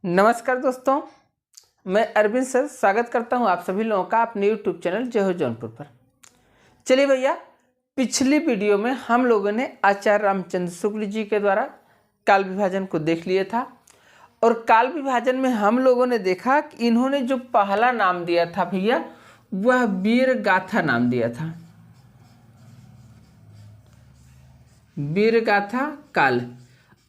नमस्कार दोस्तों, मैं अरविंद सर स्वागत करता हूं आप सभी लोगों का अपने यूट्यूब चैनल जय हो जौनपुर पर। चलिए भैया, पिछली वीडियो में हम लोगों ने आचार्य रामचंद्र शुक्ल जी के द्वारा काल विभाजन को देख लिया था और काल विभाजन में हम लोगों ने देखा कि इन्होंने जो पहला नाम दिया था भैया वह वीर गाथा नाम दिया था। वीर गाथा काल,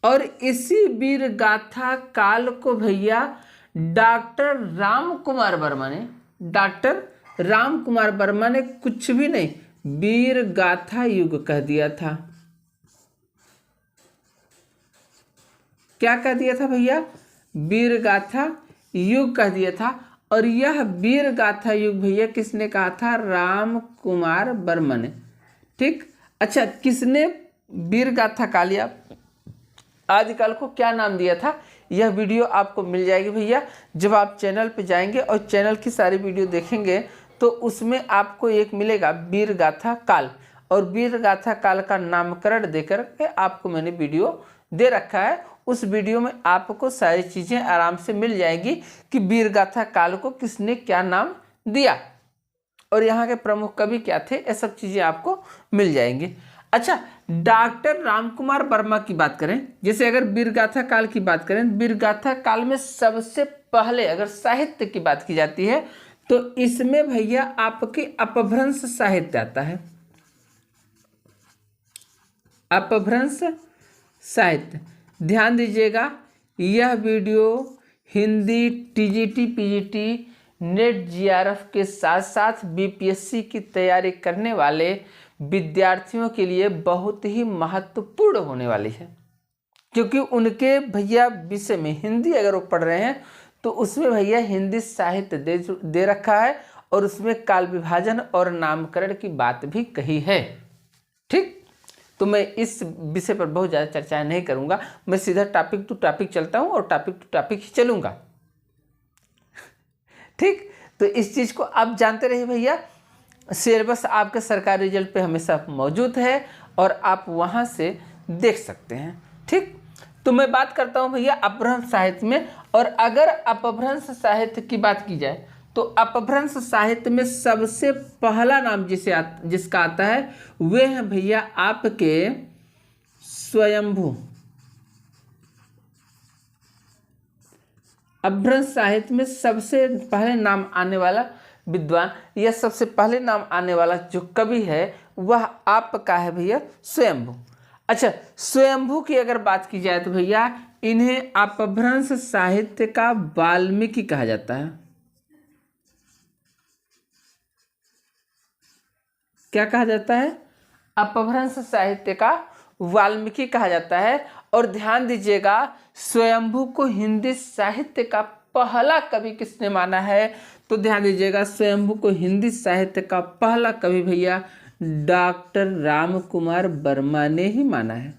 और इसी वीर गाथा काल को भैया डॉक्टर राम कुमार वर्मा ने कुछ भी नहीं वीर गाथा युग कह दिया था। क्या कह दिया था भैया? वीर गाथा युग कह दिया था। और यह वीर गाथा युग भैया किसने कहा था? राम कुमार वर्मा ने। ठीक, अच्छा, किसने वीर गाथा काल या आदिकाल को क्या नाम दिया था? यह वीडियो आपको मिल जाएगी भैया जब आप चैनल पे जाएंगे और चैनल की सारी वीडियो देखेंगे तो उसमें आपको एक मिलेगा वीर गाथा काल, और वीर गाथा काल का नामकरण देकर के आपको मैंने वीडियो दे रखा है। उस वीडियो में आपको सारी चीज़ें आराम से मिल जाएगी कि वीर गाथा काल को किसने क्या नाम दिया और यहाँ के प्रमुख कवि क्या थे, ये सब चीज़ें आपको मिल जाएंगी। अच्छा, डॉक्टर राम कुमार वर्मा की बात करें, जैसे अगर वीरगाथा काल की बात करें, वीरगाथा काल में सबसे पहले अगर साहित्य की बात की जाती है तो इसमें भैया आपके अपभ्रंश साहित्य आता है। अपभ्रंश साहित्य, ध्यान दीजिएगा, यह video Hindi TGT PGT net GRF के साथ साथ बीपीएससी की तैयारी करने वाले विद्यार्थियों के लिए बहुत ही महत्वपूर्ण होने वाली है, क्योंकि उनके भैया विषय में हिंदी अगर वो पढ़ रहे हैं तो उसमें भैया हिंदी साहित्य दे रखा है और उसमें काल विभाजन और नामकरण की बात भी कही है। ठीक, तो मैं इस विषय पर बहुत ज़्यादा चर्चा नहीं करूँगा, मैं सीधा टॉपिक टू टॉपिक चलता हूँ और टॉपिक टू टॉपिक ही चलूँगा। ठीक, तो इस चीज़ को आप जानते रहिए भैया। सिलेबस आपके सरकारी रिजल्ट पे हमेशा मौजूद है और आप वहाँ से देख सकते हैं। ठीक, तो मैं बात करता हूँ भैया अपभ्रंश साहित्य में, और अगर अपभ्रंश साहित्य की बात की जाए तो अपभ्रंश साहित्य में सबसे पहला नाम जिसका आता है वे हैं भैया आपके स्वयंभू। अपभ्रंश साहित्य में सबसे पहले नाम आने वाला विद्वान या सबसे पहले नाम आने वाला जो कवि है वह आपका है भैया स्वयंभू। अच्छा, स्वयंभू की अगर बात की जाए तो भैया इन्हें अपभ्रंश साहित्य का वाल्मीकि कहा जाता है। क्या कहा जाता है? अपभ्रंश साहित्य का वाल्मीकि कहा जाता है। और ध्यान दीजिएगा, स्वयंभू को हिंदी साहित्य का पहला कवि किसने माना है? तो ध्यान दीजिएगा, स्वयंभू को हिंदी साहित्य का पहला कवि भैया डॉक्टर राम कुमार वर्मा ने ही माना है।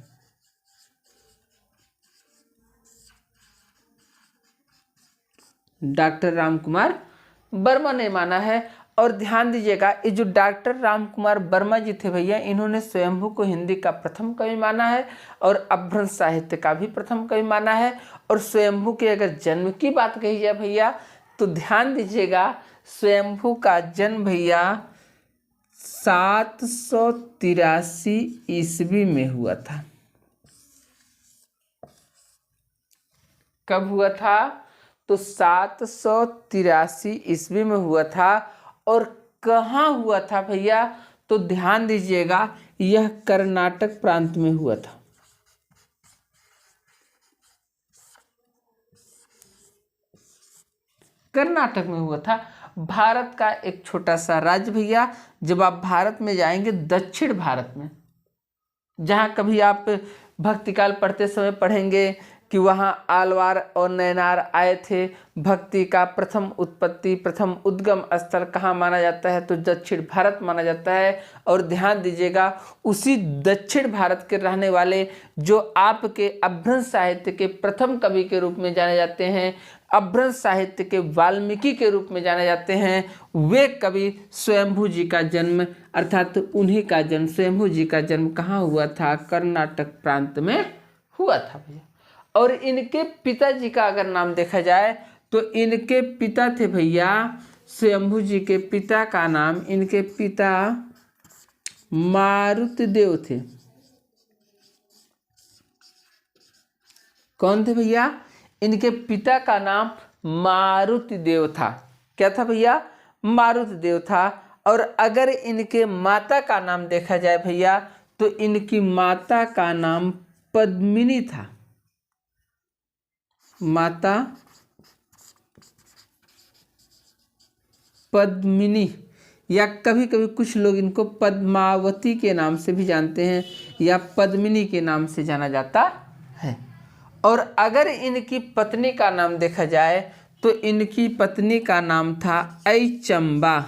डॉक्टर राम कुमार वर्मा ने माना है। और ध्यान दीजिएगा, ये जो डॉक्टर राम कुमार वर्मा जी थे भैया, इन्होंने स्वयंभू को हिंदी का प्रथम कवि माना है और अपभ्रंश साहित्य का भी प्रथम कवि माना है। और स्वयंभू के अगर जन्म की बात कही जाए भैया तो ध्यान दीजिएगा, स्वयंभू का जन्म भैया 783 ईस्वी में हुआ था। कब हुआ था? तो 783 ईस्वी में हुआ था। और कहाँ हुआ था भैया? तो ध्यान दीजिएगा, यह कर्नाटक प्रांत में हुआ था। कर्नाटक में हुआ था। भारत का एक छोटा सा राज्य भैया। जब आप भारत में जाएंगे, दक्षिण भारत में, जहाँ कभी आप भक्ति काल पढ़ते समय पढ़ेंगे कि वहाँ आलवार और नैनार आए थे, भक्ति का प्रथम उत्पत्ति प्रथम उद्गम स्थल कहाँ माना जाता है? तो दक्षिण भारत माना जाता है। और ध्यान दीजिएगा, उसी दक्षिण भारत के रहने वाले जो आपके अपभ्रंश साहित्य के प्रथम कवि के रूप में जाने जाते हैं, अपभ्रंश साहित्य के वाल्मीकि के रूप में जाने जाते हैं, वे कवि स्वयंभू जी का जन्म अर्थात उन्हीं का जन्म स्वयंभू जी का जन्म कहाँ हुआ था? कर्नाटक प्रांत में हुआ था भैया। और इनके पिताजी का अगर नाम देखा जाए तो इनके पिता थे भैया, स्वयंभू जी के पिता का नाम, इनके पिता मारुति देव थे। कौन थे भैया? इनके पिता का नाम मारुति देव था। क्या था भैया? मारुति देव था। और अगर इनके माता का नाम देखा जाए भैया तो इनकी माता का नाम पद्मिनी था। माता पद्मिनी, या कभी कभी कुछ लोग इनको पद्मावती के नाम से भी जानते हैं या पद्मिनी के नाम से जाना जाता है। और अगर इनकी पत्नी का नाम देखा जाए तो इनकी पत्नी का नाम था ऐचंबा।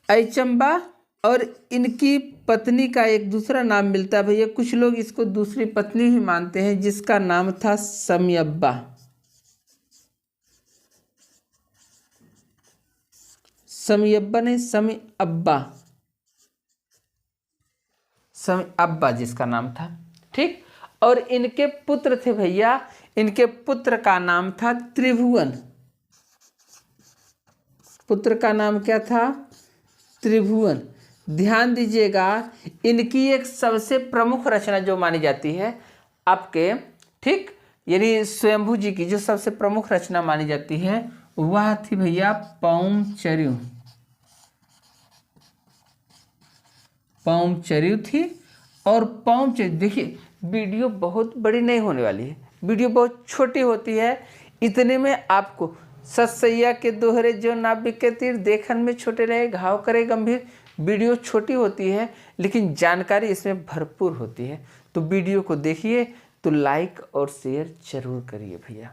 ऐचंबा। और इनकी पत्नी का एक दूसरा नाम मिलता है भैया, कुछ लोग इसको दूसरी पत्नी भी मानते हैं, जिसका नाम था समयब्बा। समयब्बा नहीं, समयब्बा, समयब्बा जिसका नाम था। ठीक। और इनके पुत्र थे भैया, इनके पुत्र का नाम था त्रिभुवन। पुत्र का नाम क्या था? त्रिभुवन। ध्यान दीजिएगा, इनकी एक सबसे प्रमुख रचना जो मानी जाती है आपके, ठीक, यानी स्वयंभू जी की जो सबसे प्रमुख रचना मानी जाती है वह थी भैया पौंचर्यू। पौंचर्यू थी। और पौंचर्यू, देखिए वीडियो बहुत बड़ी नहीं होने वाली है, वीडियो बहुत छोटी होती है। इतने में आपको सतसैया के दोहरे जो नाविक के तीर देखन में छोटे रहे घाव करे गंभीर। वीडियो छोटी होती है लेकिन जानकारी इसमें भरपूर होती है। तो वीडियो को देखिए तो लाइक और शेयर जरूर करिए भैया,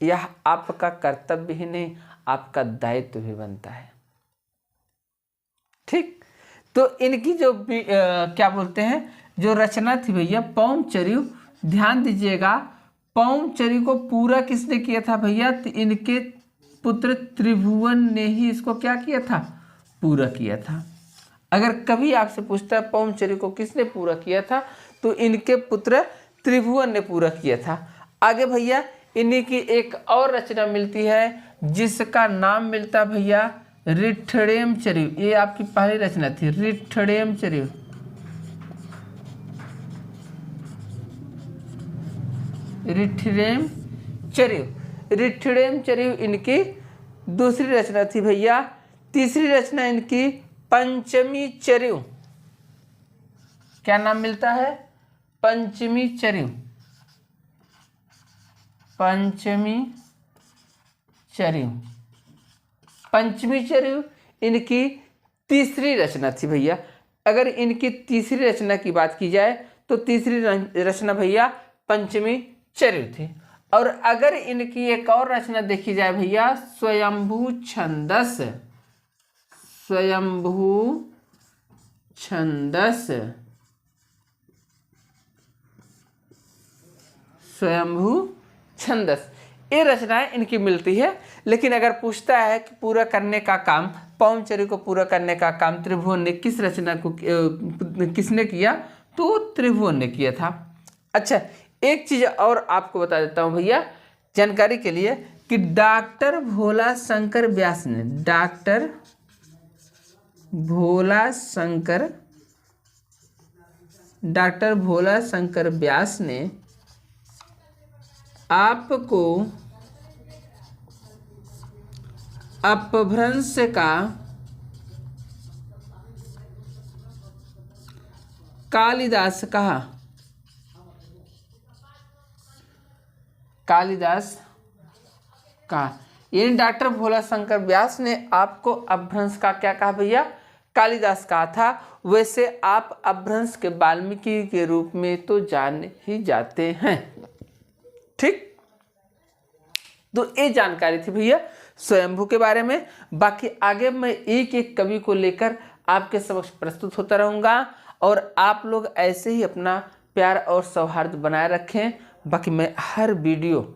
यह आपका कर्तव्य ही नहीं आपका दायित्व भी बनता है। ठीक। तो इनकी जो क्या बोलते हैं जो रचना थी भैया पौंचर्यू, ध्यान दीजिएगा, पौंचर्यू को पूरा किसने किया था भैया? इनके पुत्र त्रिभुवन ने ही इसको क्या किया था? पूरा किया था। अगर कभी आपसे पूछता है पौंचर्यू को किसने पूरा किया था तो इनके पुत्र त्रिभुवन ने पूरा किया था। आगे भैया इन्हीं की एक और रचना मिलती है जिसका नाम मिलता भैया रिठ्ठेमचर्यू। ये आपकी पहली रचना थी, रिठ्ठेमचर्यू। रिठ्ठेमचर्यू, रिठ्ठेमचर्यू इनकी दूसरी रचना थी भैया। तीसरी रचना इनकी पंचमी चर्यू। क्या नाम मिलता है? पंचमी चर्यू। पंचमी चर्यू, पंचमी चर्यू इनकी तीसरी रचना थी भैया। अगर इनकी तीसरी रचना की बात की जाए तो तीसरी रचना भैया पंचमी चर्यू थी। और अगर इनकी एक और रचना देखी जाए भैया स्वयंभू छंदस। स्वयंभू छंदस, स्वयंभू छंदस, ये रचनाएं इनकी मिलती है। लेकिन अगर पूछता है कि पूरा करने का काम, पौंचर्यू को पूरा करने का काम त्रिभुवन ने किस रचना को किसने किया तो त्रिभुवन ने किया था। अच्छा, एक चीज और आपको बता देता हूं भैया जानकारी के लिए कि डॉक्टर भोला शंकर व्यास ने, डॉक्टर भोला शंकर व्यास ने आपको अपभ्रंश का कालिदास कहा। कालिदास कहा, यानी डॉक्टर भोला शंकर व्यास ने आपको अपभ्रंश का क्या कहा भैया? कालिदास कहा था। वैसे आप अपभ्रंश के वाल्मीकि के रूप में तो जान ही जाते हैं। ठीक। तो ये जानकारी थी भैया स्वयंभू के बारे में। बाकी आगे मैं एक एक कवि को लेकर आपके समक्ष प्रस्तुत होता रहूंगा और आप लोग ऐसे ही अपना प्यार और सौहार्द बनाए रखें। बाकी मैं हर वीडियो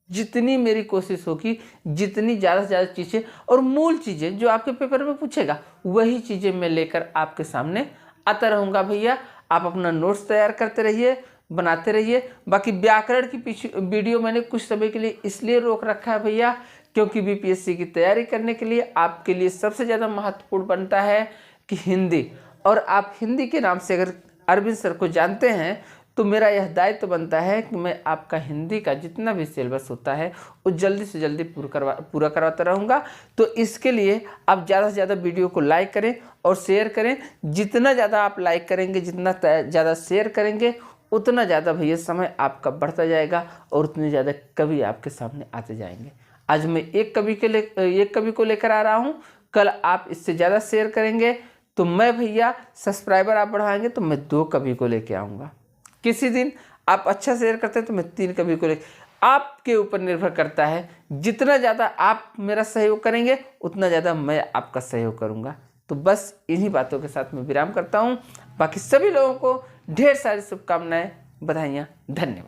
जितनी मेरी कोशिश होगी, जितनी ज़्यादा से ज़्यादा चीज़ें और मूल चीज़ें जो आपके पेपर में पूछेगा वही चीज़ें मैं लेकर आपके सामने आता रहूँगा भैया। आप अपना नोट्स तैयार करते रहिए, बनाते रहिए। बाकी व्याकरण की पीछे वीडियो मैंने कुछ समय के लिए इसलिए रोक रखा है भैया, क्योंकि बीपीएससी की तैयारी करने के लिए आपके लिए सबसे ज़्यादा महत्वपूर्ण बनता है कि हिंदी। और आप हिंदी के नाम से अगर अरविंद सर को जानते हैं तो मेरा यह दायित्व बनता है कि मैं आपका हिंदी का जितना भी सिलेबस होता है वो जल्दी से जल्दी पूरा करवाता रहूँगा। तो इसके लिए आप ज़्यादा से ज़्यादा वीडियो को लाइक करें और शेयर करें। जितना ज़्यादा आप लाइक करेंगे, जितना ज़्यादा शेयर करेंगे, उतना ज़्यादा भैया समय आपका बढ़ता जाएगा और उतने ज़्यादा कवि आपके सामने आते जाएंगे। आज मैं एक कवि को लेकर आ रहा हूँ, कल आप इससे ज़्यादा शेयर करेंगे तो मैं भैया सब्सक्राइबर आप बढ़ाएंगे तो मैं 2 कवि को लेके आऊँगा। किसी दिन आप अच्छा शेयर करते हैं तो मैं 3 कवि को लेकर, आपके ऊपर निर्भर करता है। जितना ज़्यादा आप मेरा सहयोग करेंगे उतना ज़्यादा मैं आपका सहयोग करूँगा। तो बस इन्हीं बातों के साथ मैं विराम करता हूँ। बाकी सभी लोगों को ढेर सारी शुभकामनाएं, बधाइयाँ, धन्यवाद।